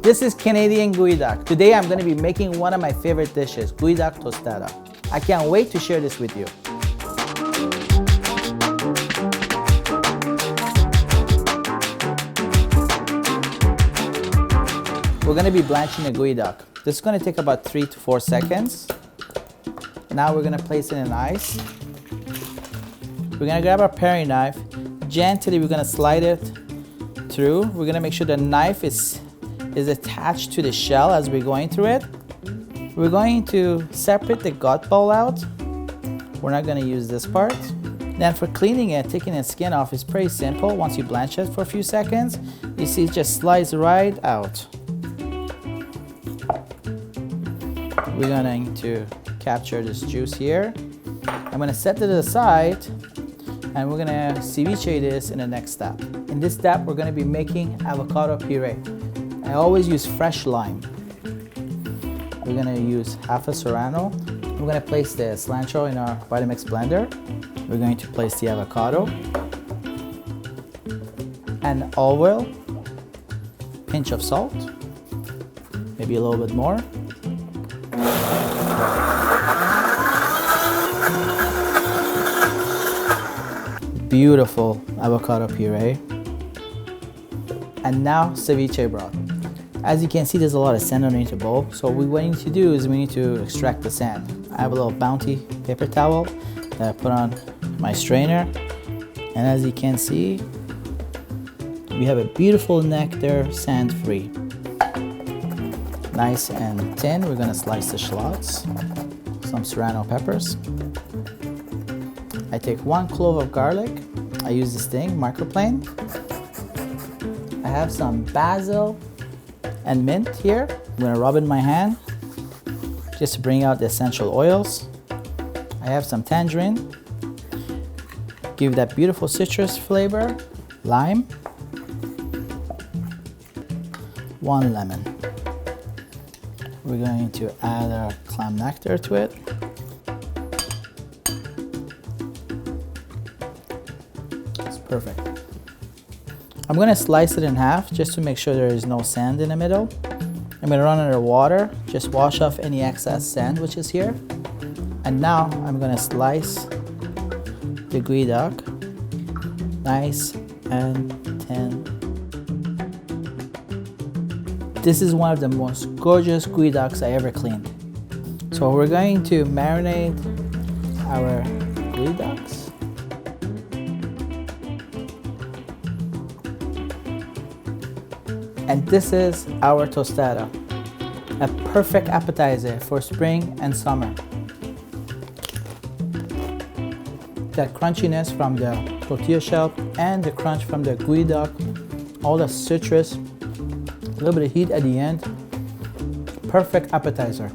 This is Canadian Geoduck. Today I'm going to be making one of my favorite dishes, Geoduck Tostada. I can't wait to share this with you. We're going to be blanching the geoduck. This is going to take about 3 to 4 seconds. Now we're going to place it in ice. We're going to grab our paring knife. Gently we're going to slide it through. We're going to make sure the knife is attached to the shell as we're going through it. We're going to separate the gut bowl out. We're not going to use this part. Then for cleaning it, taking the skin off is pretty simple. Once you blanch it for a few seconds, you see it just slides right out. We're going to capture this juice here. I'm going to set it aside and we're going to ceviche this in the next step. In this step, we're going to be making avocado puree. I always use fresh lime. We're going to use half a serrano. We're going to place the cilantro in our Vitamix blender. We're going to place the avocado and olive oil, pinch of salt, maybe a little bit more. Beautiful avocado puree. And now ceviche broth. As you can see, there's a lot of sand underneath the bowl. So what we need to do is we need to extract the sand. I have a little Bounty paper towel that I put on my strainer. And as you can see, we have a beautiful nectar, sand-free. Nice and thin. We're gonna slice the shallots, some serrano peppers. I take 1 clove of garlic. I use this thing, microplane. I have some basil and mint here. I'm gonna rub in my hand just to bring out the essential oils. I have some tangerine. Give that beautiful citrus flavor. Lime. 1 lemon. We're going to add our clam nectar to it. It's perfect. I'm going to slice it in half just to make sure there is no sand in the middle. I'm going to run under water, just wash off any excess sand which is here. And now I'm going to slice the geoduck nice and thin. This is one of the most gorgeous geoducks I ever cleaned. So we're going to marinate our geoducks. And this is our tostada, a perfect appetizer for spring and summer. That crunchiness from the tortilla shell and the crunch from the geoduck, all the citrus, a little bit of heat at the end. Perfect appetizer.